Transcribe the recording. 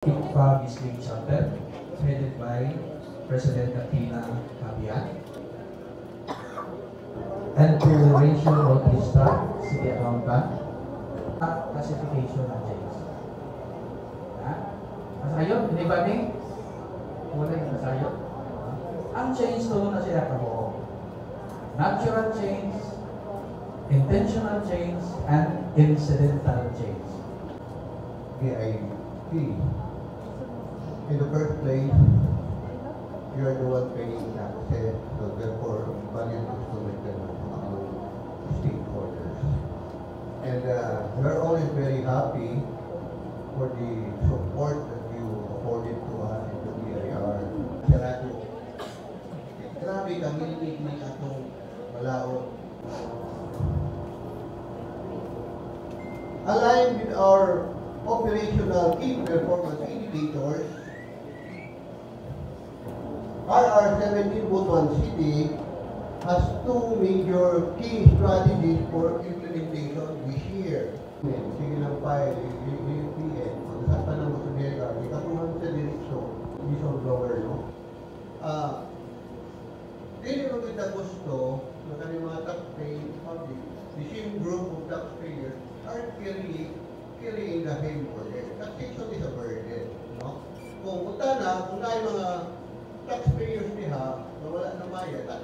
ICFA Bisling Chapter, headed by President Katina Cabian, and to Rachel Bautista, City Accountant, classification ng James. Masayon, anybody? Muna yung masayon. Ang change to na siya kamo. Natural change, intentional change, and incidental change. AIP. In the first place, you are the one paying taxes, so therefore, budget is to make them among stakeholders. And we are always very happy for the support that you afforded to us in the BIR. Sarado. Grabe kami ni atong malao. Aligned with our operational key performance indicators, RR17 Butuan City has two major key strategies for implementation this year. Sige lang pa, UPN, kung saan pa ng Masubiega, ikatungan sa direksyon, whistleblower, no? Dili mo kita gusto na kanyang mga taxpaying public, the same group of taxpayers are carrying the same burden. Taxation is a burden, no? Kung punta na, kung tayo mga taxpayers niya na wala na bayad, at